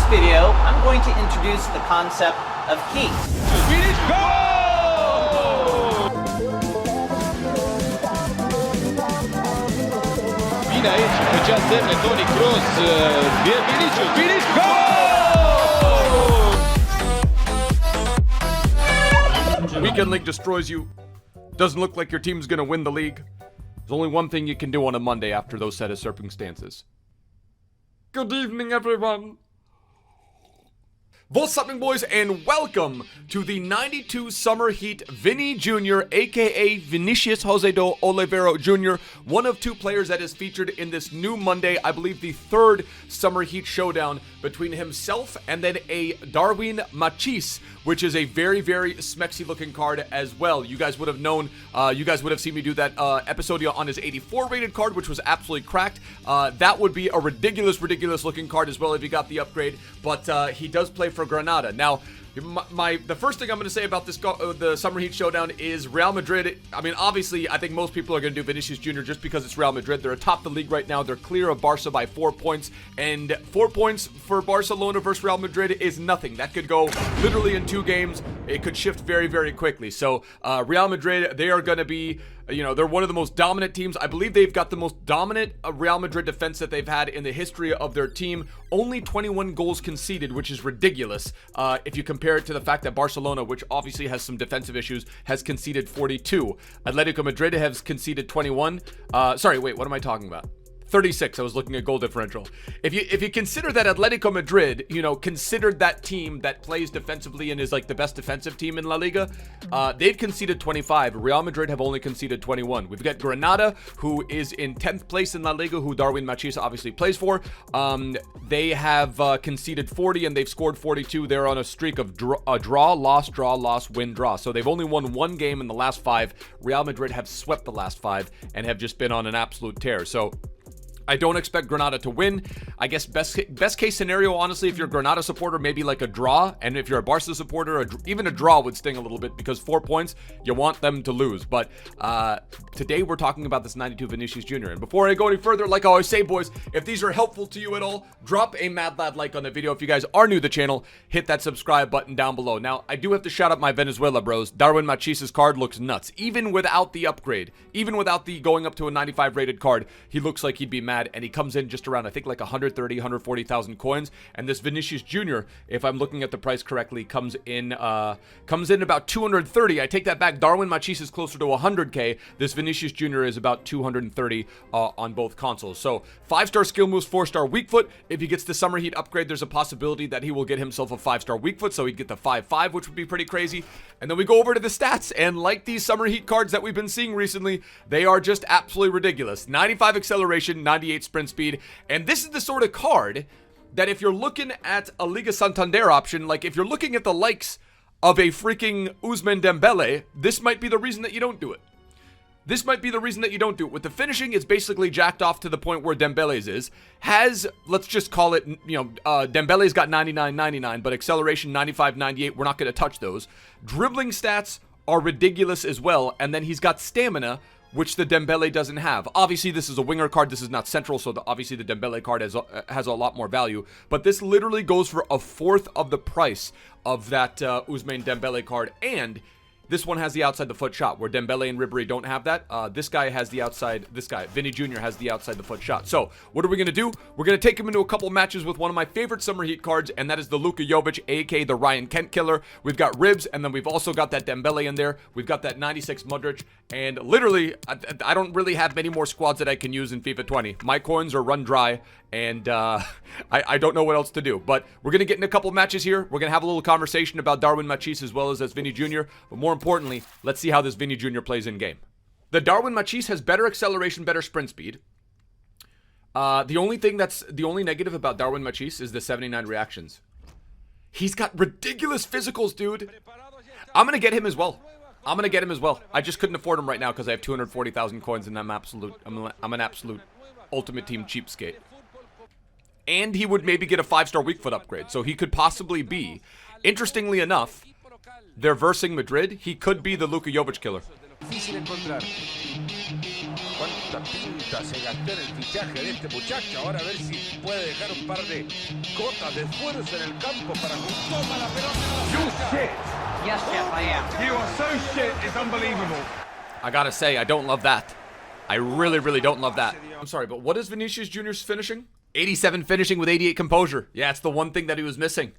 video, I'm going to introduce the concept of heat. Swedish goal! Aici, făcea semne Toni Kroos, VINICIUS, Swedish goal! Weekend League destroys you. Doesn't look like your team's gonna win the league. There's only one thing you can do on a Monday after those set of circumstances. Good evening, everyone. What's up, boys, and welcome to the 92 Summer Heat Vinny Jr., aka Vinicius Jose do Oliveira Jr., one of two players that is featured in this new Monday, I believe the third Summer Heat showdown between himself and then a Darwin Machis, which is a very, very smexy looking card as well. You guys would have known, you guys would have seen me do that episode on his 84 rated card, which was absolutely cracked. That would be a ridiculous looking card as well if he got the upgrade, but he does play for Granada. Now, the first thing I'm going to say about this the Summer Heat Showdown is Real Madrid. I mean, obviously, I think most people are going to do Vinicius Jr. just because it's Real Madrid. They're atop the league right now. They're clear of Barca by 4 points, and 4 points for Barcelona versus Real Madrid is nothing. That could go literally in 2 games. It could shift very, very quickly. So, Real Madrid, they are going to be, you know, they're one of the most dominant teams. I believe they've got the most dominant Real Madrid defense that they've had in the history of their team. Only 21 goals conceded, which is ridiculous if you compare it to the fact that Barcelona, which obviously has some defensive issues, has conceded 42. Atletico Madrid has conceded 21. Sorry, wait, what am I talking about? 36. I was looking at goal differential. If you consider that Atletico Madrid, you know, considered that team that plays defensively and is like the best defensive team in La Liga, they've conceded 25. Real Madrid have only conceded 21. We've got Granada, who is in 10th place in La Liga, who Darwin Machis obviously plays for. They have conceded 40 and they've scored 42. They're on a streak of draw, loss, win, draw. So they've only won 1 game in the last 5. Real Madrid have swept the last 5 and have just been on an absolute tear. So I don't expect Granada to win. I guess best case scenario, honestly, if you're a Granada supporter, maybe like a draw. And if you're a Barca supporter, even a draw would sting a little bit because 4 points, you want them to lose. But today we're talking about this 92 Vinicius Jr. And before I go any further, like I always say, boys, if these are helpful to you at all, drop a mad lad like on the video. If you guys are new to the channel, hit that subscribe button down below. Now, I do have to shout out my Venezuela bros. Darwin Machis' card looks nuts. Even without the upgrade, even without the going up to a 95 rated card, he looks like he'd be mad. And he comes in just around, I think, like 130, 140,000 coins. And this Vinicius Jr., if I'm looking at the price correctly, comes in about 230. I take that back. Darwin Machis is closer to 100k. This Vinicius Jr. is about 230 on both consoles. So 5-star skill moves, 4-star weak foot. If he gets the Summer Heat upgrade, there's a possibility that he will get himself a 5-star weak foot, so he'd get the 5-5, which would be pretty crazy. And then we go over to the stats, and like these Summer Heat cards that we've been seeing recently, they are just absolutely ridiculous. 95 acceleration, 98 sprint speed, and this is the sort of card that if you're looking at a Liga Santander option, like if you're looking at the likes of a freaking Ousmane Dembele, this might be the reason that you don't do it. This might be the reason that you don't do it. With the finishing, it's basically jacked off to the point where Dembele's is. Let's just call it, you know, Dembele's got 99, 99, but acceleration 95, 98, we're not going to touch those. Dribbling stats are ridiculous as well, and then he's got stamina, which the Dembele doesn't have. Obviously, this is a winger card. This is not central, so obviously the Dembele card has a lot more value. But this literally goes for a fourth of the price of that Ousmane Dembele card, and this one has the outside the foot shot, where Dembele and Ribéry don't have that. This guy has the outside, Vinny Jr. has the outside the foot shot. So, what are we going to do? We're going to take him into a couple matches with one of my favorite Summer Heat cards, and that is the Luka Jovic, aka the Ryan Kent killer. We've got Ribs, and then we've also got that Dembele in there. We've got that 96 Modric, and literally, I don't really have many more squads that I can use in FIFA 20. My coins are run dry, and I don't know what else to do. But we're going to get in a couple matches here. We're going to have a little conversation about Darwin Machis as well as Vinny Jr. But more importantly, let's see how this Vinny Jr. plays in game. The Darwin Machis has better acceleration, better sprint speed. The only negative about Darwin Machis is the 79 reactions. He's got ridiculous physicals, dude. I'm going to get him as well. I just couldn't afford him right now because I have 240,000 coins and I'm an absolute Ultimate Team cheapskate. And he would maybe get a 5-star weak foot upgrade. So he could possibly be, interestingly enough, they're versing Madrid. He could be the Luka Jovic killer. Difícil encontrar. ¿Cuánta tinta se gastó en el fichaje de este muchacho? Ahora a ver si puede dejar un par de gotas de esfuerzo en el campo para toma la pelota. Yes, Jeff, I am. You are so shit, it's unbelievable. I gotta say, I don't love that. I really, really don't love that. I'm sorry, but what is Vinicius Jr.'s finishing? 87 finishing with 88 composure. Yeah, it's the one thing that he was missing.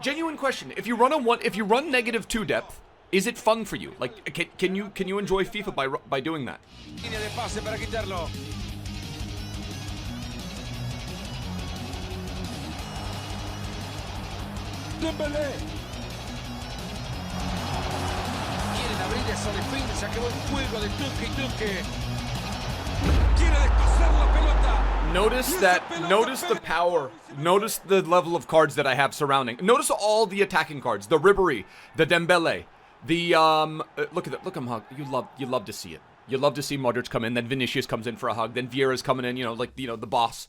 Genuine question: if you run -2 depth, is it fun for you? Like, can you enjoy FIFA by doing that? Línea de pase para quitarlo. Dembélé. Quieren abrir esa defensa, que buen juego de toque y toque. Quiere descoser la pelota. Notice the power. Notice the level of cards that I have surrounding. Notice all the attacking cards. The Ribery, the Dembele, the look at that. Look at him hug. You love to see it. You love to see Modric come in, then Vinicius comes in for a hug, then Vieira's coming in, the boss.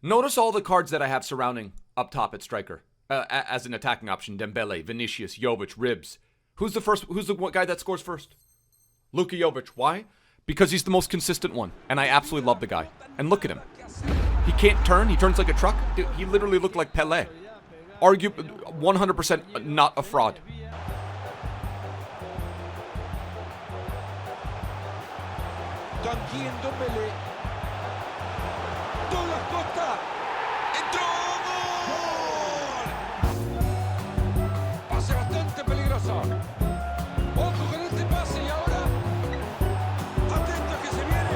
Notice all the cards that I have surrounding up top at striker. As an attacking option, Dembele, Vinicius, Jovic, Ribs. Who's the guy that scores first? Luka Jovic. Why? Because he's the most consistent one, and I absolutely love the guy. And look at him. He can't turn. He turns like a truck. Dude, he literally looked like Pelé. 100% not a fraud. También Dembélé. Douglas Costa. ¡Entró! ¡Gol! Pase bastante peligroso. Ojo con este pase y ahora. Atento que se viene.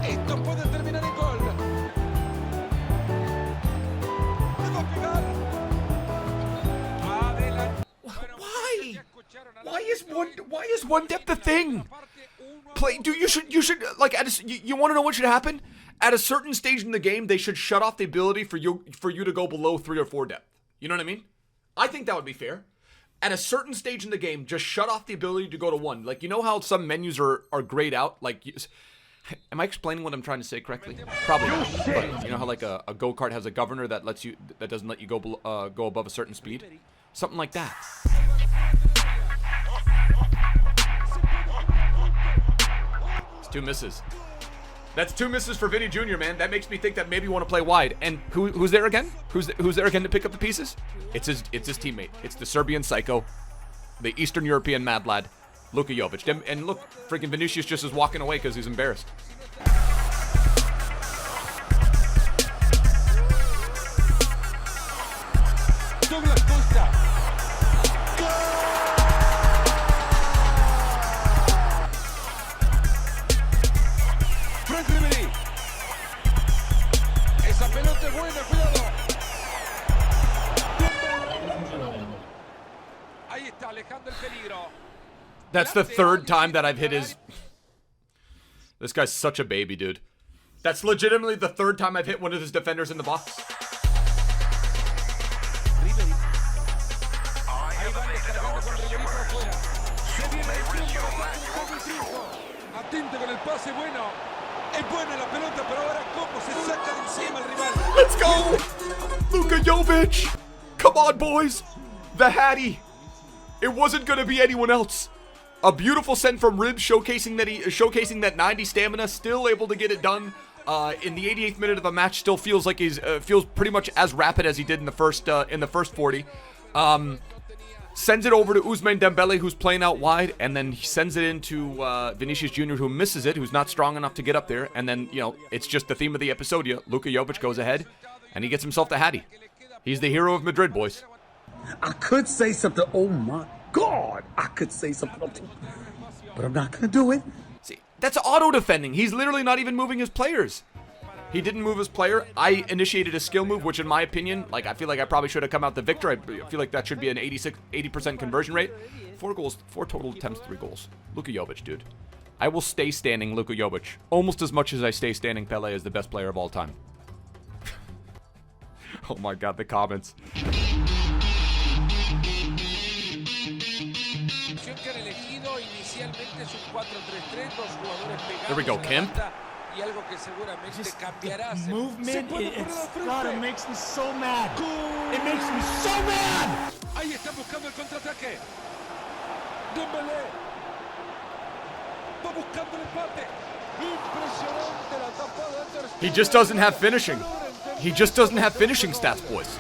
Esto puede terminar en gol. Le va a pegar. Adelante. Why? Why is one depth a thing? Dude, you should like you want to know what should happen? At a certain stage in the game, they should shut off the ability for you to go below 3 or 4 depth. You know what I mean? I think that would be fair. At a certain stage in the game, just shut off the ability to go to 1. Like, you know how some menus are grayed out? Like, am I explaining what I'm trying to say correctly? Probably not. But you know how like a go-kart has a governor that doesn't let you go above a certain speed? Something like that. It's 2 misses. That's 2 misses for Vinny Jr., man. That makes me think that maybe you want to play wide. And who's there again? Who's there again to pick up the pieces? It's his teammate. It's the Serbian psycho, the Eastern European mad lad, Luka Jovic. And look, freaking Vinicius just is walking away because he's embarrassed. Douglas Costa. Frank Ribery. Esa pelota es buena, cuidado. Ahí está, alejando el peligro. That's the 3rd time that I've hit his... This guy's such a baby, dude. That's legitimately the 3rd time I've hit one of his defenders in the box. Atento con el pase, bueno. Es buena la pelota, pero ahora cómo se saca de encima el rival. Let's go! Luka Jovic! Come on, boys! The Hattie! It wasn't gonna be anyone else. A beautiful send from Ribs, showcasing that 90 stamina, still able to get it done. In the 88th minute of a match, still feels like feels pretty much as rapid as he did in the first 40. Sends it over to Ousmane Dembele, who's playing out wide, and then he sends it into Vinicius Jr., who misses it, who's not strong enough to get up there. And then, it's just the theme of the episode. Luka Jovic goes ahead, and he gets himself the Hattie. He's the hero of Madrid, boys. I could say something. Oh my God, I could say something, but I'm not gonna do it. See, that's auto defending. He's literally not even moving his players. He didn't move his player. I initiated a skill move, which in my opinion, I feel like I probably should have come out the victor. I feel like that should be an 80% conversion rate. 4 goals, 4 total attempts, 3 goals. Luka Jovic, dude. I will stay standing Luka Jovic almost as much as I stay standing Pelé as the best player of all time. Oh my God, the comments. There we go, Kemp. Movement, it makes me so mad. It makes me so mad. Ahí está buscando el contraataque. Dembélé. He just doesn't have finishing. He just doesn't have finishing stats, boys.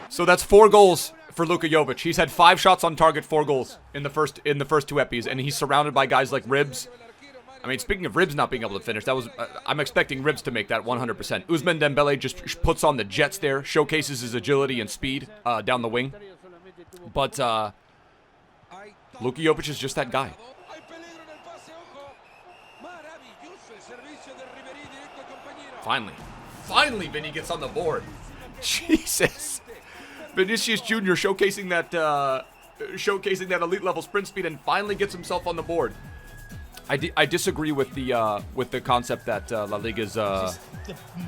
So that's 4 goals for Luka Jovic. He's had 5 shots on target, 4 goals in the first 2 epis, and he's surrounded by guys like Ribs. I mean, speaking of Ribs not being able to finish, that was I'm expecting Ribs to make that 100%. Ousmane Dembele just puts on the jets there, showcases his agility and speed down the wing. But Luka Jovic is just that guy. Finally, Vinny gets on the board. Jesus. Vinicius Jr. showcasing that elite level sprint speed and finally gets himself on the board. I disagree with the concept that La Liga is the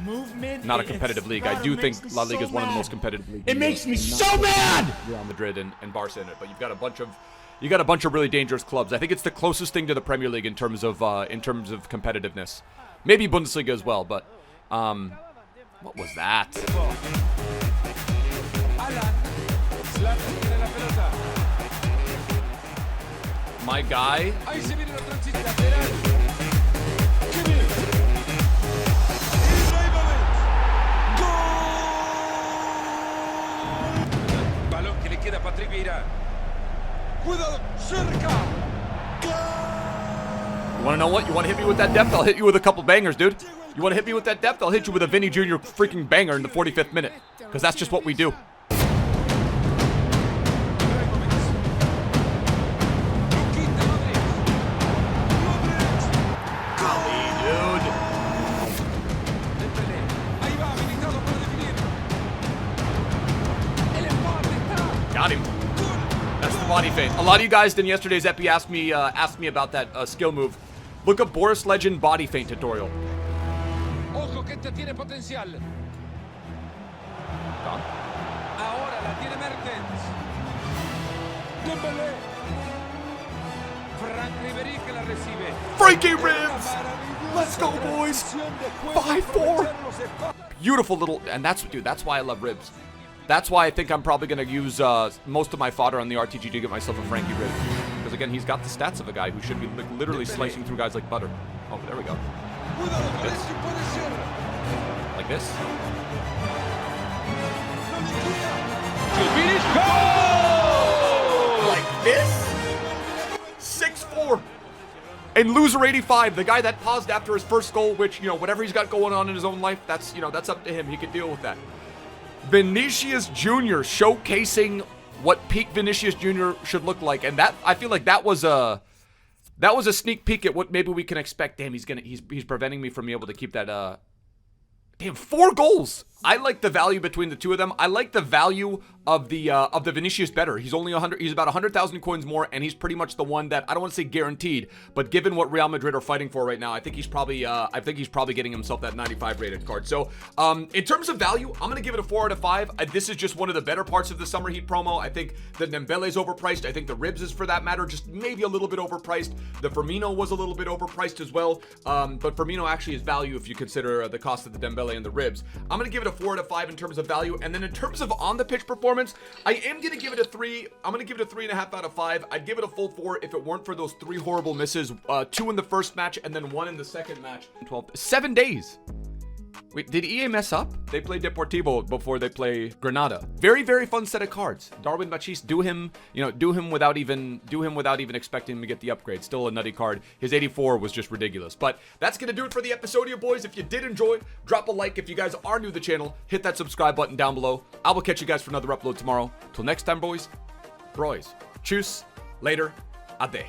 movement, not a competitive league. I do think La Liga is one of the most competitive leagues. It makes me so mad. Real Madrid and Barca in it, but you've got a bunch of really dangerous clubs. I think it's the closest thing to the Premier League in terms of competitiveness. Maybe Bundesliga as well, but what was that? My guy. Balón que le queda a Patrick Vieira. Cuidado, cerca. You want to know what? You want to hit me with that depth? I'll hit you with a couple bangers, dude. You want to hit me with that depth? I'll hit you with a Vinny Jr. freaking banger in the 45th minute. Because that's just what we do. Got him. That's the body feint. A lot of you guys in yesterday's epi asked me about that skill move. Look up Boris Legend body feint tutorial. Ojo que este tiene potencial. Ahora la tiene Mertens. Dembélé. Frank Ribéry que la recibe. Frankie Ribs! Let's go, boys! 5-4. Beautiful little, and that's why I love Ribs. That's why I think I'm probably going to use most of my fodder on the RTG to get myself a Frankie Rib. Because, again, he's got the stats of a guy who should be literally slicing through guys like butter. Oh, there we go. Like this. Like this? 6-4. And loser 85, the guy that paused after his first goal, which, whatever he's got going on in his own life, that's up to him. He can deal with that. Vinicius Jr. showcasing what peak Vinicius Jr. should look like, and that I feel like that was a sneak peek at what maybe we can expect. Damn, he's preventing me from being able to keep that. Damn, 4 goals. I like the value between the two of them. I like the value of the Vinicius better. He's only 100. He's about 100,000 coins more, and he's pretty much the one that I don't want to say guaranteed, but given what Real Madrid are fighting for right now, I think he's probably getting himself that 95 rated card. So, in terms of value, I'm gonna give it a 4 out of 5. This is just one of the better parts of the Summer Heat promo. I think the Dembele's overpriced. I think the Ribs is, for that matter, just maybe a little bit overpriced. The Firmino was a little bit overpriced as well, but Firmino actually is value if you consider the cost of the Dembele and the Ribs. I'm gonna give it a 4 out of 5 in terms of value, and then in terms of on the pitch performance, I am gonna give it a 3. I'm gonna give it a 3.5 out of 5. I'd give it a full 4 if it weren't for those 3 horrible misses, 2 in the first match and then 1 in the second match. 7 days. Wait, did EA mess up? They play Deportivo before they play Granada. Very, very fun set of cards. Darwin Machis, do him without even expecting him to get the upgrade. Still a nutty card. His 84 was just ridiculous. But that's gonna do it for the episode here, boys. If you did enjoy, drop a like. If you guys are new to the channel, hit that subscribe button down below. I will catch you guys for another upload tomorrow. Till next time, boys. Tschüss. Later. Ade.